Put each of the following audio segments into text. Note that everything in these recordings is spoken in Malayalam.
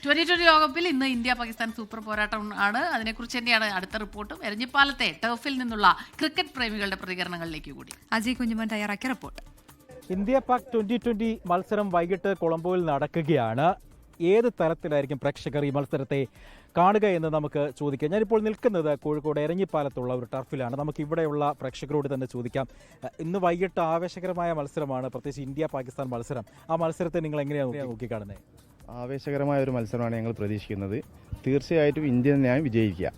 2020 ലോകകപ്പിൽ ഇന്ന് ഇന്ത്യ പാകിസ്ഥാൻ സൂപ്പർ പോരാട്ടം ആണ്. അതിനെക്കുറിച്ച് തന്നെയാണ് അടുത്ത റിപ്പോർട്ടും. എരഞ്ഞിപ്പാലത്തെ ടർഫിൽ നിന്നുള്ള ക്രിക്കറ്റ് പ്രേമികളുടെ പ്രതികരണങ്ങളിലേക്ക് കൂടി അജയ് കുഞ്ഞുമൻ തയ്യാറാക്കിയ റിപ്പോർട്ട്. ഇന്ത്യ പാക് 2020 മത്സരം വൈകിട്ട് കൊളംബോയിൽ നടക്കുകയാണ്. ഏത് തരത്തിലായിരിക്കും പ്രേക്ഷകർ ഈ മത്സരത്തെ കാണുക എന്ന് നമുക്ക് ചോദിക്കാം. ഞാനിപ്പോൾ നിൽക്കുന്നത് കോഴിക്കോട് എരഞ്ഞിപ്പാലത്തുള്ള ഒരു ടർഫിലാണ്. നമുക്ക് ഇവിടെയുള്ള പ്രേക്ഷകരോട് തന്നെ ചോദിക്കാം. ഇന്ന് വൈകിട്ട് ആവേശകരമായ മത്സരമാണ്, പ്രത്യേകിച്ച് ഇന്ത്യ പാകിസ്ഥാൻ മത്സരം. ആ മത്സരത്തെ നിങ്ങൾ എങ്ങനെയാണ് നോക്കിക്കാണുന്നത്? ആവേശകരമായ ഒരു മത്സരമാണ് ഞങ്ങൾ പ്രതീക്ഷിക്കുന്നത്. തീർച്ചയായിട്ടും ഇന്ത്യ തന്നെയാണ് വിജയിക്കുക.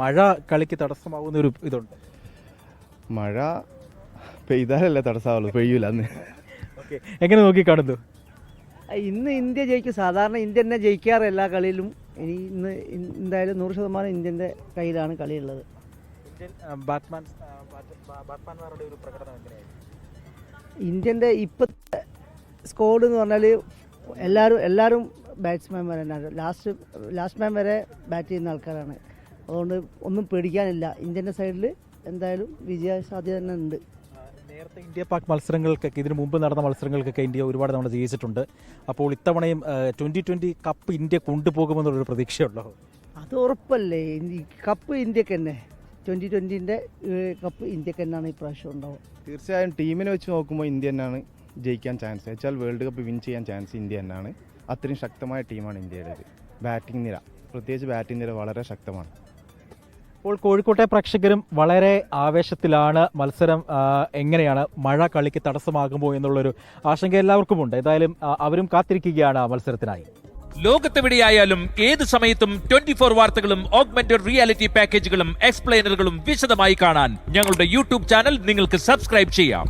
മഴ കളിക്ക് തടസ്സമാകുന്ന ഒരു ഇതുണ്ട്. മഴ പെയ്താലല്ലേ തടസ്സമാവുള്ളൂ, പെയ്യൂല അന്ന്. ഓക്കെ, എങ്ങനെ നോക്കിക്കാണുന്നു? ഇന്ന് ഇന്ത്യ ജയിക്കും. സാധാരണ ഇന്ത്യ തന്നെ ജയിക്കാറ് എല്ലാ കളിയിലും. ഇന്ന് എന്തായാലും 100% ഇന്ത്യൻ്റെ കയ്യിലാണ് കളിയുള്ളത്. ഇന്ത്യൻ്റെ ഇപ്പോഴത്തെ സ്കോഡ് എന്ന് പറഞ്ഞാൽ എല്ലാവരും ബാറ്റ്സ്മാൻമാർ തന്നെയാണ്. ലാസ്റ്റ് മാൻ വരെ ബാറ്റ് ചെയ്യുന്ന ആൾക്കാരാണ്. അതുകൊണ്ട് ഒന്നും പേടിക്കാനില്ല. ഇന്ത്യൻ്റെ സൈഡിൽ എന്തായാലും വിജയ സാധ്യത തന്നെ ഉണ്ട്. നേരത്തെ ഇന്ത്യ പാക് മത്സരങ്ങൾക്കൊക്കെ, ഇതിനു മുമ്പ് നടന്ന മത്സരങ്ങൾക്കൊക്കെ ഇന്ത്യ ഒരുപാട് തവണ ജയിച്ചിട്ടുണ്ട്. അപ്പോൾ ഇത്തവണയും 2020 കപ്പ് ഇന്ത്യ കൊണ്ടുപോകുമെന്നുള്ളൊരു പ്രതീക്ഷയുള്ളോ? അത് ഉറപ്പല്ലേ. കപ്പ് ഇന്ത്യക്ക് തന്നെ, 2020 കപ്പ് ഇന്ത്യക്ക് തന്നെയാണ് ഇപ്രാവശ്യം ഉണ്ടാവും. തീർച്ചയായും ടീമിനെ വെച്ച് നോക്കുമ്പോൾ ഇന്ത്യ തന്നെയാണ് ജയിക്കാൻ ചാൻസ്. വെച്ചാൽ വേൾഡ് കപ്പ് വിൻ ചെയ്യാൻ ചാൻസ് ഇന്ത്യ തന്നെയാണ്. അത്രയും ശക്തമായ ടീമാണ് ഇന്ത്യയുടേത്. ബാറ്റിംഗ് നിര, പ്രത്യേകിച്ച് ബാറ്റിംഗ് നിര വളരെ ശക്തമാണ്. ഇപ്പോൾ കോഴിക്കോട്ടെ പ്രേക്ഷകരും വളരെ ആവേശത്തിലാണ്. മത്സരം എങ്ങനെയാണ്, മഴ കളിക്ക് തടസ്സമാകുമോ എന്നുള്ളൊരു ആശങ്ക എല്ലാവർക്കുമുണ്ട്. ഏതായാലും അവരും കാത്തിരിക്കുകയാണ് മത്സരത്തിനായി. ലോകത്തെവിടെയായാലും ഏത് സമയത്തും 24 വാർത്തകളും ഓഗ്മെന്റഡ് റിയാലിറ്റി പാക്കേജുകളും എക്സ്പ്ലെയിനറുകളും വിശദമായി കാണാൻ ഞങ്ങളുടെ യൂട്യൂബ് ചാനൽ നിങ്ങൾക്ക് സബ്സ്ക്രൈബ് ചെയ്യാം.